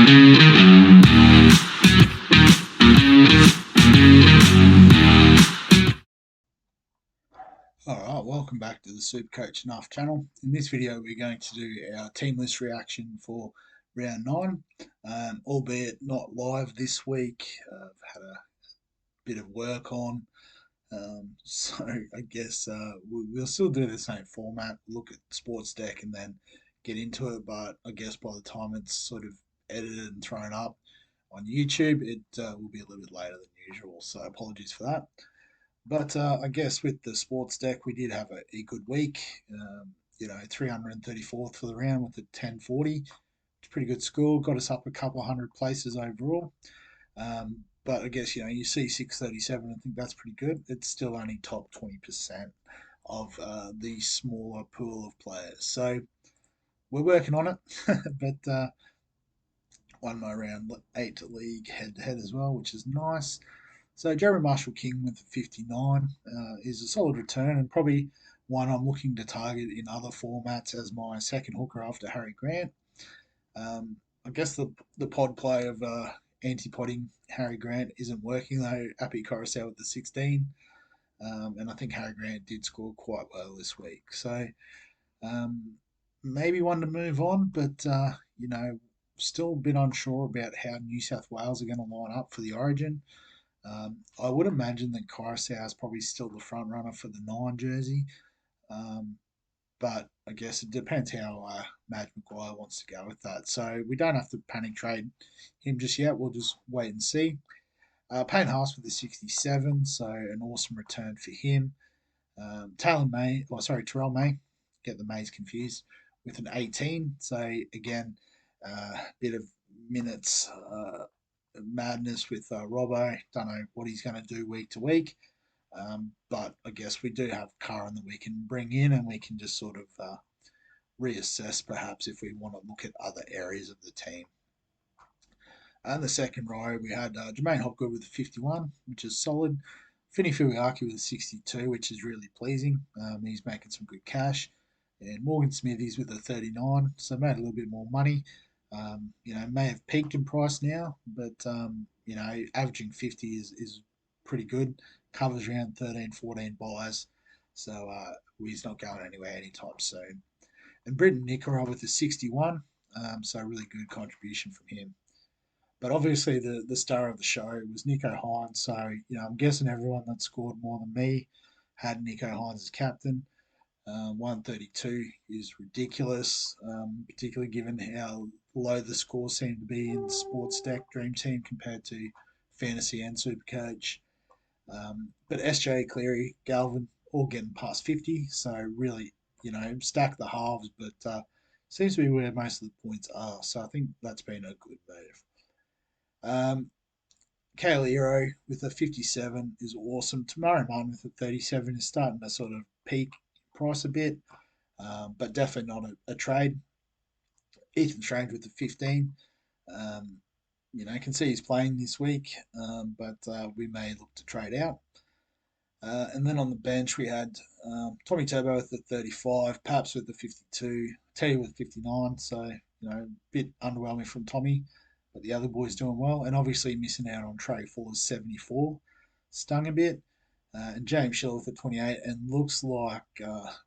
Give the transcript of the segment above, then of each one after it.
Alright, welcome back to the Supercoach Enough channel. In this video we're going to do our team list reaction for round 9, albeit not live this week. I've had a bit of work on, so I guess we'll still do the same format, look at Sportsdeck and then get into it, but I guess by the time it's sort of edited and thrown up on YouTube it will be a little bit later than usual, so apologies for that. But I guess with the sports deck, we did have a good week. 334th for the round with a 1040. It's a pretty good score. Got us up a couple of hundred places overall. But I guess, you see 637, I think that's pretty good. It's still only top 20% of the smaller pool of players. So we're working on it. But won my round 8 league head-to-head as well, which is nice. So Jeremy Marshall-King with 59 is a solid return and probably one I'm looking to target in other formats as my second hooker after Harry Grant. I guess the pod play of anti-podding Harry Grant isn't working though. Appy Coruscant with the 16. And I think Harry Grant did score quite well this week. So maybe one to move on, but still a bit unsure about how New South Wales are going to line up for the Origin. I would imagine that Coruscant is probably still the front runner for the 9 jersey, but I guess it depends how Madge Maguire wants to go with that. So we don't have to panic trade him just yet. We'll just wait and see. Payne Haas with the 67, so an awesome return for him. Terrell May, get the Mays confused, with an 18. So again, bit of minutes madness with Robbo. Don't know what he's going to do week to week, but I guess we do have Curran that we can bring in and we can just sort of reassess perhaps if we want to look at other areas of the team. And the second row we had Jermaine Hopgood with a 51, which is solid. Finny Fuiaki with a 62, which is really pleasing. He's making some good cash. And Morgan Smithies with a 39, so made a little bit more money. May have peaked in price now, but averaging 50 is pretty good. Covers around 13, 14 buys, so he's not going anywhere anytime soon. And Britton Nicola with a 61, so really good contribution from him. But obviously the star of the show was Nicho Hynes, so I'm guessing everyone that scored more than me had Nicho Hynes as captain. 132 is ridiculous, particularly given how low the scores seem to be in Sportsdeck Dream Team compared to Fantasy and Supercoach. But SJ, Cleary, Galvin, all getting past 50, so really, stack the halves, but seems to be where most of the points are, so I think that's been a good move. Kale Hero with a 57 is awesome. Tamari Munn with a 37 is starting to sort of peak price a bit, but definitely not a trade. Ethan Strange with the 15. Can see he's playing this week, but we may look to trade out. And then on the bench we had Tommy Turbo with the 35, Paps with the 52, Teddy with 59. So a bit underwhelming from Tommy, but the other boys doing well, and obviously missing out on Trey Fuller's 74, stung a bit. And James Schiller for 28, and looks like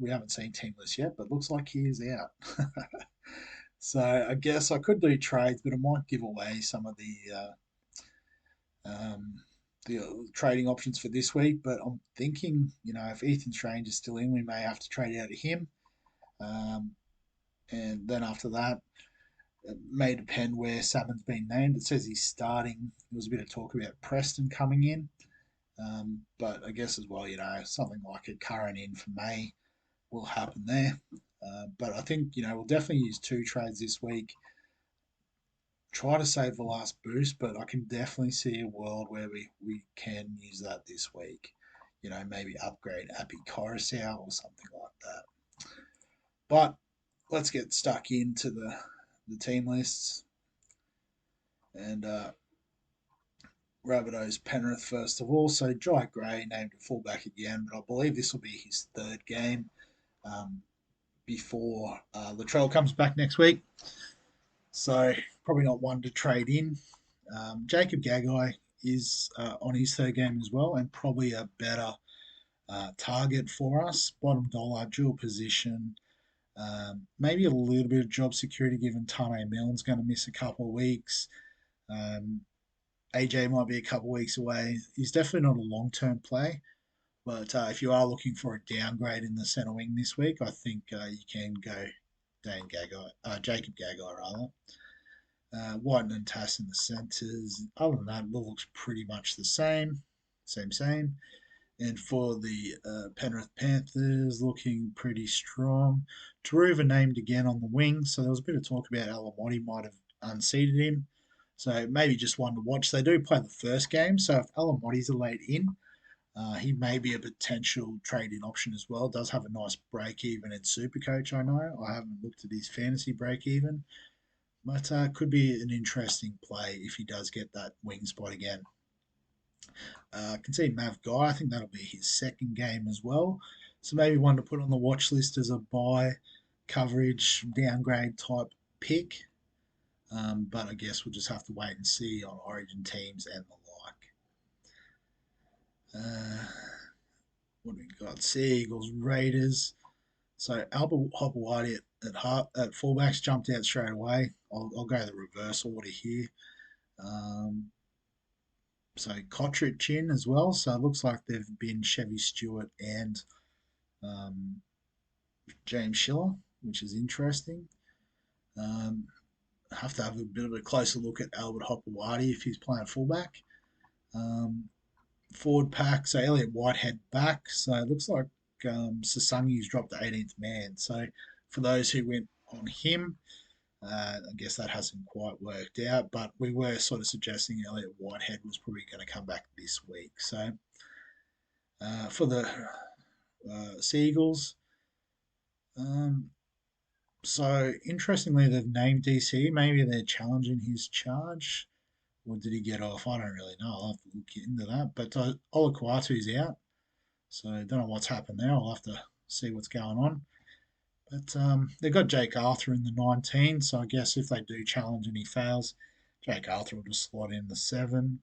we haven't seen team list yet, but looks like he is out. So I guess I could do trades, but I might give away some of the trading options for this week. But I'm thinking, if Ethan Strange is still in, we may have to trade out of him. And then after that, it may depend where Salmon's been named. It says he's starting. There was a bit of talk about Preston coming in. But I guess as well, something like a Curran in for May will happen there. But I think, we'll definitely use 2 trades this week. Try to save the last boost, but I can definitely see a world where we can use that this week. Maybe upgrade Appy Coruscant or something like that. But let's get stuck into the team lists. And Rabbitohs Penrith first of all. So Jai Gray named a fullback again, but I believe this will be his 3rd game before Latrell comes back next week. So probably not one to trade in. Jacob Gagai is on his third game as well, and probably a better target for us. Bottom dollar, dual position. Maybe a little bit of job security given Tane Milne's going to miss a couple of weeks. Um, AJ might be a couple of weeks away. He's definitely not a long term play. But if you are looking for a downgrade in the centre wing this week, I think you can go Jacob Gagai rather. Whiten and Tass in the centres. Other than that, it looks pretty much the same. Same. And for the Penrith Panthers, looking pretty strong. Taruva named again on the wing, so there was a bit of talk about Alamotti might have unseated him. So maybe just one to watch. They do play the first game, so if Alamotti's a late in, he may be a potential trade-in option as well. Does have a nice break-even in Supercoach, I know. I haven't looked at his fantasy break-even, but could be an interesting play if he does get that wing spot again. I can see Mav Guy. I think that'll be his second game as well. So maybe one to put on the watch list as a buy coverage downgrade type pick. But I guess we'll just have to wait and see on Origin teams and the like. What do we got? Sea Eagles, Raiders. So Albert Hopewadi at fullbacks jumped out straight away. I'll go the reverse order here. Um, so Kotrick in as well. So it looks like they've been Chevy Stewart and um, James Schiller, which is interesting. Um, have to have a bit of a closer look at Albert Hopewadi if he's playing fullback. Um, Forward pack, so Elliot Whitehead back. So it looks like Sasangi's dropped the 18th man. So for those who went on him, I guess that hasn't quite worked out, but we were sort of suggesting Elliot Whitehead was probably going to come back this week. So for the Seagulls, um, so interestingly, they've named DC. Maybe they're challenging his charge. Or did he get off? I don't really know. I'll have to look into that. But Olakuatu's out. So I don't know what's happened there. I'll have to see what's going on. But they've got Jake Arthur in the 19, so I guess if they do challenge and he fails, Jake Arthur will just slot in the 7.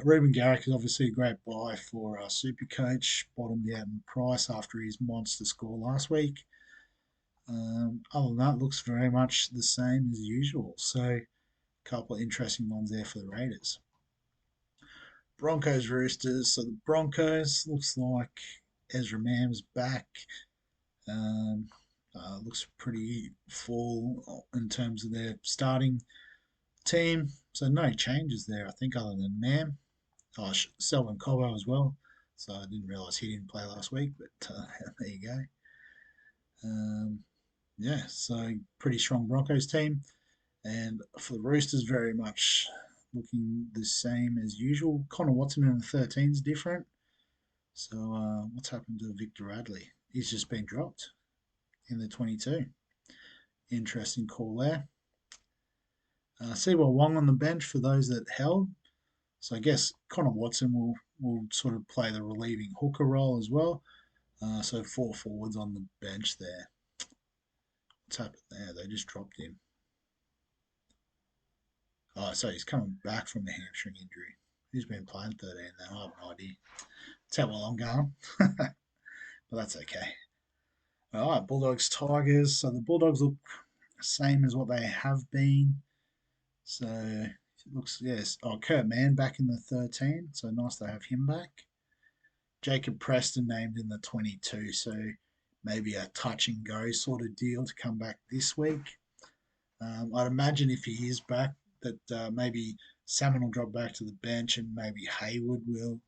Ruben Garrick is obviously a great buy for Supercoach, bottomed out in price after his monster score last week. Other than that, looks very much the same as usual. So a couple of interesting ones there for the Raiders. Broncos Roosters. So the Broncos looks like Ezra Mam's back. Looks pretty full in terms of their starting team. So no changes there, I think, other than Mam. Oh, Selwyn Cobbo as well. So I didn't realise he didn't play last week, but there you go. Yeah, so pretty strong Broncos team. And for the Roosters, very much looking the same as usual. Connor Watson in the 13 is different. So what's happened to Victor Radley? He's just been dropped in the 22. Interesting call there. Siwa Wong on the bench for those that held. So I guess Connor Watson will sort of play the relieving hooker role as well. So 4 forwards on the bench there. What's happened there? They just dropped him. Oh, so he's coming back from a hamstring injury. Who's been playing 13 then? I have no idea. That's how well I'm going. But that's okay. All right, Bulldogs, Tigers. So the Bulldogs look the same as what they have been. So it looks, yes. Oh, Kurt Mann back in the 13. So nice to have him back. Jacob Preston named in the 22. So maybe a touch and go sort of deal to come back this week. I'd imagine if he is back, that maybe Salmon will drop back to the bench and maybe Hayward will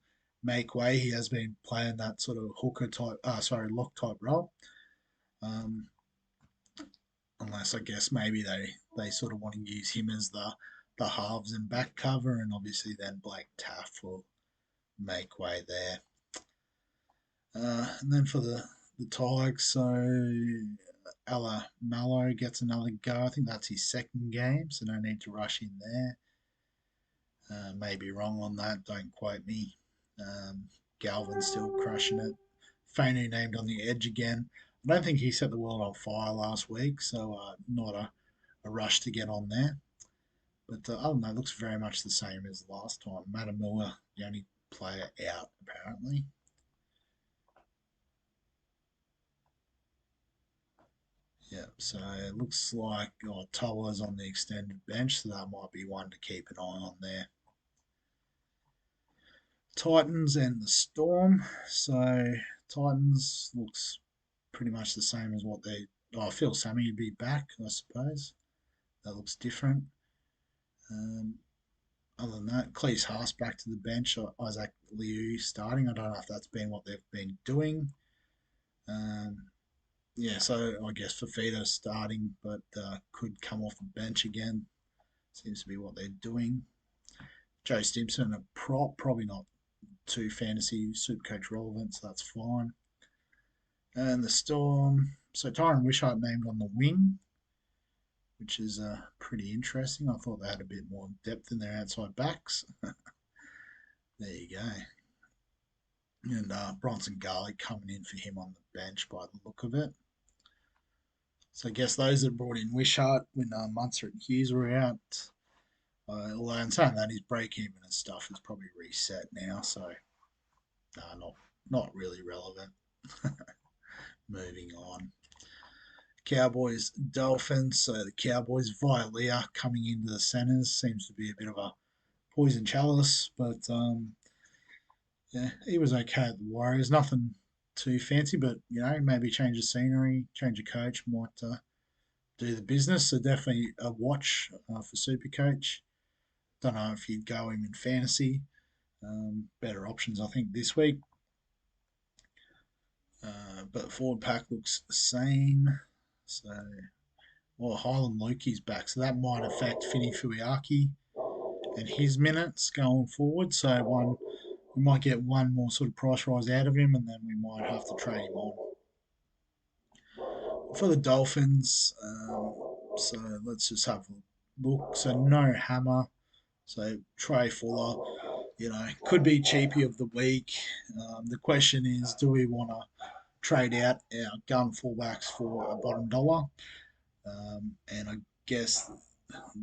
make way. He has been playing that sort of hooker type, lock type role. Um, unless I guess maybe they sort of want to use him as the halves and back cover, and obviously then Blake Taff will make way there. And then for the Tigers, so Ella Mallow gets another go. I think that's his second game, so no need to rush in there. Maybe wrong on that, don't quote me. Galvin's still crushing it. Fainu named on the edge again. I don't think he set the world on fire last week, so not a a rush to get on there. But other than that, it looks very much the same as last time. Matamua, the only player out, apparently. Yeah, so it looks like Tola's on the extended bench, so that might be one to keep an eye on there. Titans and the Storm. So Titans looks pretty much the same as what they. Oh, Phil Sammy would be back, I suppose. That looks different. Um, Other than that, Cleese Haas back to the bench. Isaac Liu starting. I don't know if that's been what they've been doing. Um, yeah, so I guess Fafita starting, but could come off the bench again. Seems to be what they're doing. Joe Stimson, a prop, probably not too fantasy supercoach relevant, so that's fine. And the Storm, so Tyron Wishart named on the wing, which is pretty interesting. I thought they had a bit more depth in their outside backs. There you go. And Bronson Garlic coming in for him on the bench by the look of it. So I guess those that brought in Wishart when Munster and Hughes were out. Although in saying that, his break even and stuff is probably reset now, so not really relevant. Moving on. Cowboys, Dolphins. So the Cowboys, Vilea coming into the centres seems to be a bit of a poison chalice, but yeah, he was okay at the Warriors. Nothing too fancy, but maybe change of scenery, change of coach might do the business. So definitely a watch for Supercoach. Don't know if you'd go him in fantasy. Better options, I think, this week. But forward pack looks the same. So, well, Highland Lukey's back, so that might affect Fini Fuiaki and his minutes going forward. So we might get one more sort of price rise out of him, and then we might have to trade him on. For the Dolphins, so let's just have a look. So no Hammer. So Trey Fuller, could be cheapie of the week. The question is, do we want to trade out our gun fullbacks for a bottom dollar? And I guess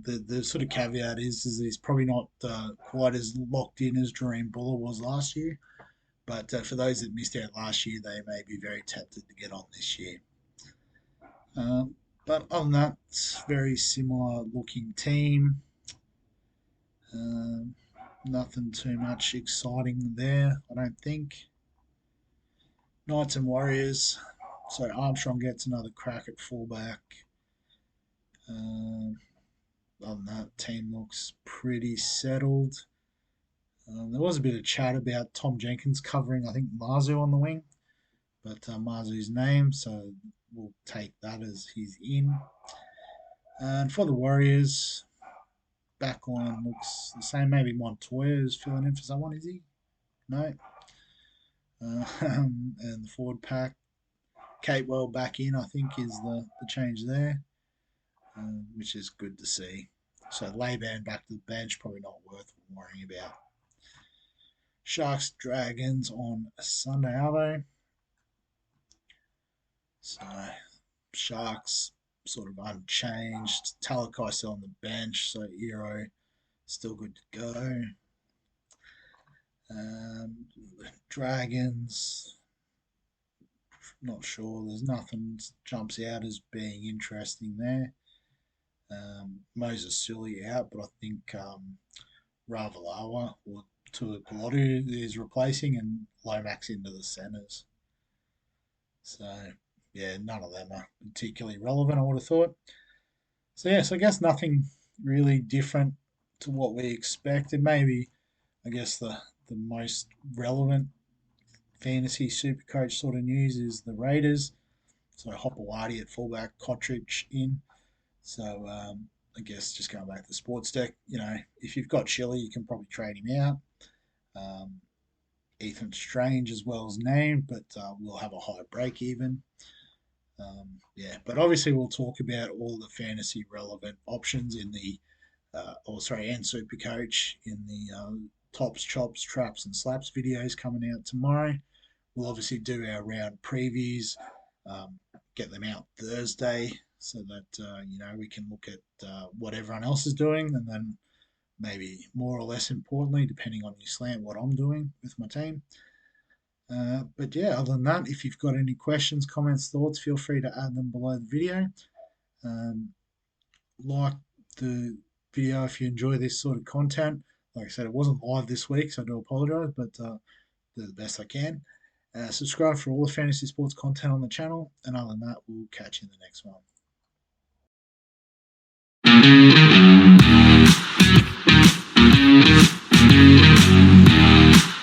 the sort of caveat is he's probably not quite as locked in as Dream Buller was last year. But for those that missed out last year, they may be very tempted to get on this year. But other than that, it's very similar looking team. Um, Nothing too much exciting there, I don't think. Knights and Warriors. So Armstrong gets another crack at fullback. Um, Other than that, team looks pretty settled. There was a bit of chat about Tom Jenkins covering, I think, Marzu on the wing, but Marzu's name, so we'll take that as he's in. And for the Warriors, backline looks the same. Maybe Montoya is filling in for someone, is he? No. And the forward pack, Catewell back in, I think, is the change there, which is good to see. So Layban back to the bench, probably not worth worrying about. Sharks Dragons on Sunday, are they? So Sharks sort of unchanged. Talakai still on the bench, so Eero still good to go. Dragons, not sure. There's nothing jumps out as being interesting there. Moses Sully out, but I think Ravalawa or Tuipulotu is replacing, and Lomax into the centres. So, yeah, none of them are particularly relevant, I would have thought. So, yeah, so I guess nothing really different to what we expected. Maybe, I guess, the most relevant fantasy super coach sort of news is the Raiders. So, Hopewadi at fullback, Kotrich in. So, I guess just going back to the sports deck, if you've got Chile, you can probably trade him out. Um, Ethan Strange as well as named, but we'll have a high break even. Yeah, but obviously we'll talk about all the fantasy relevant options in the, and Super Coach in the tops, chops, traps, and slaps videos coming out tomorrow. We'll obviously do our round previews, get them out Thursday. so that we can look at what everyone else is doing, and then maybe more or less importantly, depending on your slant, what I'm doing with my team. But yeah, other than that, if you've got any questions, comments, thoughts, feel free to add them below the video. Um, like the video if you enjoy this sort of content. Like I said, it wasn't live this week, so I do apologise, but do the best I can. Subscribe for all the fantasy sports content on the channel, and other than that, we'll catch you in the next one.